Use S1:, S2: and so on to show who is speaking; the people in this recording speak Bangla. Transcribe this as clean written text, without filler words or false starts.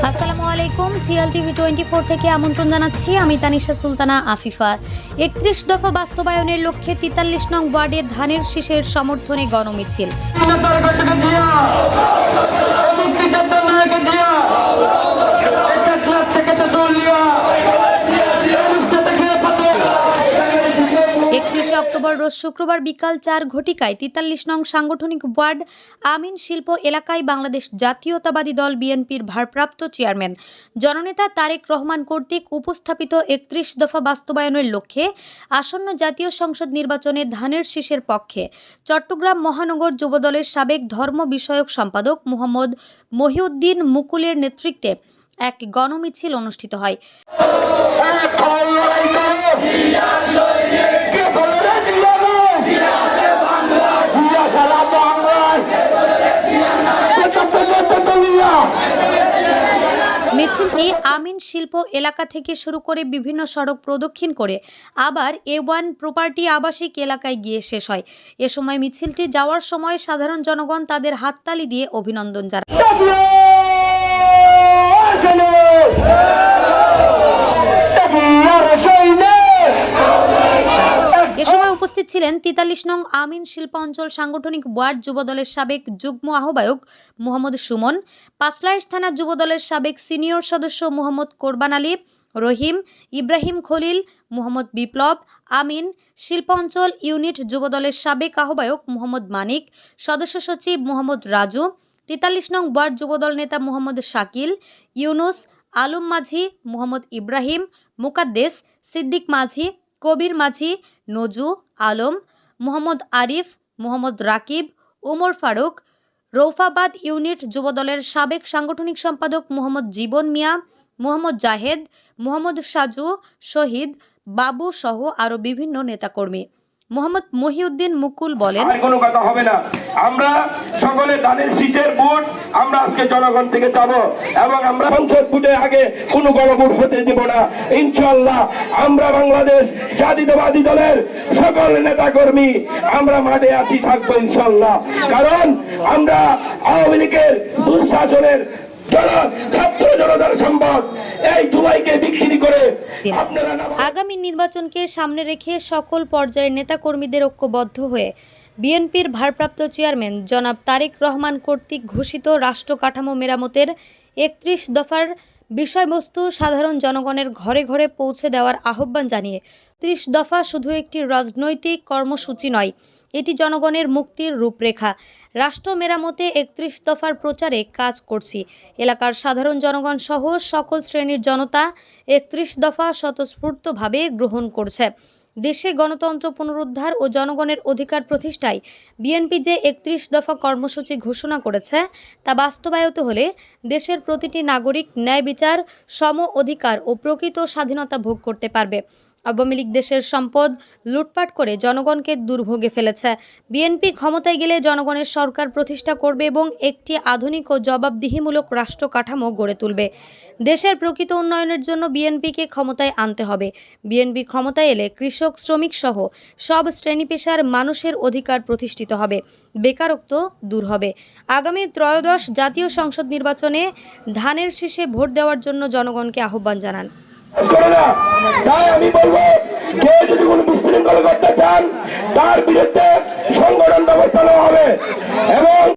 S1: আসসালামু আলাইকুম। সিএলটিভি 24 থেকে আমন্ত্রণ জানাচ্ছি আমি তানিশা সুলতানা আফিফা। 31 দফা বাস্তবায়নের লক্ষ্যে 43 নং ওয়ার্ডে ধানের শীষের সমর্থনে গণমিছিল। অক্টোবর রোজ শুক্রবার বিকাল 4 ঘটিকায় 43 নং সাংগঠনিক ওয়ার্ড আমিন শিল্প এলাকায় বাংলাদেশ জাতীয়তাবাদী দল বিএনপির ভারপ্রাপ্ত চেয়ারম্যান জননেতা তারেক রহমান কর্তৃক উপস্থাপিত 31 দফা বাস্তবায়নের লক্ষ্যে আসন্ন জাতীয় সংসদ নির্বাচনে ধানের শীষের পক্ষে চট্টগ্রাম মহানগর যুবদলের সাবেক ধর্ম বিষয়ক সম্পাদক মোহাম্মদ মহিউদ্দিন মুকুলের নেতৃত্বে এক গণমিছিল অনুষ্ঠিত হয়। মিছিলটি আমিন শিল্প এলাকা থেকে শুরু করে বিভিন্ন সড়ক প্রদক্ষিণ করে আবার A1 প্রপার্টি আবাসিক এলাকায় গিয়ে শেষ হয়। এ সময় মিছিলটি যাওয়ার সময় সাধারণ জনগণ তাদের হাততালি দিয়ে অভিনন্দন জানায়। এ সময় উপস্থিত ছিলেন 43 নং আমিন শিল্পাঞ্চল সাংগঠনিক ওয়ার্ড যুবদলের সাবেক যুগ্ম আহ্বায়ক মোহাম্মদ সুমন, পাঁচলাইশ থানা যুবদলের সাবেক সিনিয়র সদস্য মোহাম্মদ কোরবান আলী, রহিম, ইব্রাহিম খলিল, মোহাম্মদ বিপ্লব, আমিন শিল্পাঞ্চল ইউনিট যুবদলের সাবেক আহ্বায়ক মোহাম্মদ মানিক, সদস্য সচিব মোহাম্মদ রাজু, 43 নং ওয়ার্ড যুবদল নেতা মোহাম্মদ শাকিল, ইউনুস, আলম মাঝি, মোহাম্মদ ইব্রাহিম, মুকাদ্দেস, সিদ্দিক মাঝি, কবির মাঝি, নজু আলম, মোহাম্মদ আরিফ, মোহাম্মদ রাকিব, ওমর ফারুক, রৌফাবাদ ইউনিট যুবদলের সাবেক সাংগঠনিক সম্পাদক মোহাম্মদ জীবন মিয়া, মোহাম্মদ জাহেদ, মোহাম্মদ সাজু, শহীদ বাবু সহ আরো বিভিন্ন নেতাকর্মী। মোহাম্মদ মহিউদ্দিন মুকুল বলেন,
S2: কোনো কথা হবে না, আমরা সকলে ধানের শীষের ভোট আমরা আজকে জনগণ থেকে চাবো এবং আমরা সংসদ ভোটে আগে কোনো গণভোট হতে দেব না। ইনশাআল্লাহ আমরা বাংলাদেশ জাতীয়তাবাদী দলের সকল নেতা কর্মী আমরা মাঠে আছি, থাকবো ইনশাআল্লাহ। কারণ আমরা আওয়ামী লীগের দুঃশাসনের ছাত্র জনতার সম্পদ এই জুলাইকে বিক্রি করে
S1: আগামী নির্বাচনকে সামনে রেখে সকল পর্যায়ের নেতাকর্মীদের ঐক্যবদ্ধ হয়ে বিএনপির ভারপ্রাপ্ত চেয়ারম্যান জনাব তারেক রহমান কর্তৃক ঘোষিত রাষ্ট্র কাঠামো মেরামতের 31 দফার বিষয়বস্তু সাধারণ জনগণের ঘরে ঘরে পৌঁছে দেওয়ার আহ্বান জানিয়ে 30 দফা শুধু একটি রাজনৈতিক কর্মসূচি নয়, এটি জনগণের মুক্তির রূপরেখা। রাষ্ট্র মেরামতে 31 দফার প্রচারে কাজ করছি। এলাকার সাধারণ জনগণ সহ সকল শ্রেণীর জনতা 31 দফা স্বতঃস্ফূর্তভাবে গ্রহণ করছে। দেশে গণতন্ত্র পুনরুদ্ধার ও জনগণের অধিকার প্রতিষ্ঠায় বিএনপি যে 31 দফা কর্মসূচি ঘোষণা করেছে তা বাস্তবায়িত হলে দেশের প্রতিটি নাগরিক ন্যায় বিচার, সম অধিকার ও প্রকৃত স্বাধীনতা ভোগ করতে পারবে। আওয়ামী লীগ দেশের সম্পদ লুটপাট করে জনগণকে দুর্ভোগে ফেলেছে। বিএনপি ক্ষমতায় গেলে জনগণের সরকার প্রতিষ্ঠা করবে এবং একটি আধুনিক ও জবাবদিহিমূলক রাষ্ট্র কাঠামো গড়ে তুলবে। দেশের প্রকৃত উন্নয়নের জন্য বিএনপিকে ক্ষমতায় আনতে হবে। বিএনপি ক্ষমতায় এলে কৃষক, শ্রমিক সহ সব শ্রেণী পেশার মানুষের অধিকার প্রতিষ্ঠিত হবে, বেকারত্ব দূর হবে। আগামী ত্রয়োদশ জাতীয় সংসদ নির্বাচনে ধানের শীষে ভোট দেওয়ার জন্য জনগণকে আহ্বান জানান।
S2: তাই আমি বলবো, কেউ যদি কোনো বিশৃঙ্খলা করতে চান তার বিরুদ্ধে সংগঠন ব্যবস্থা নেওয়া হবে।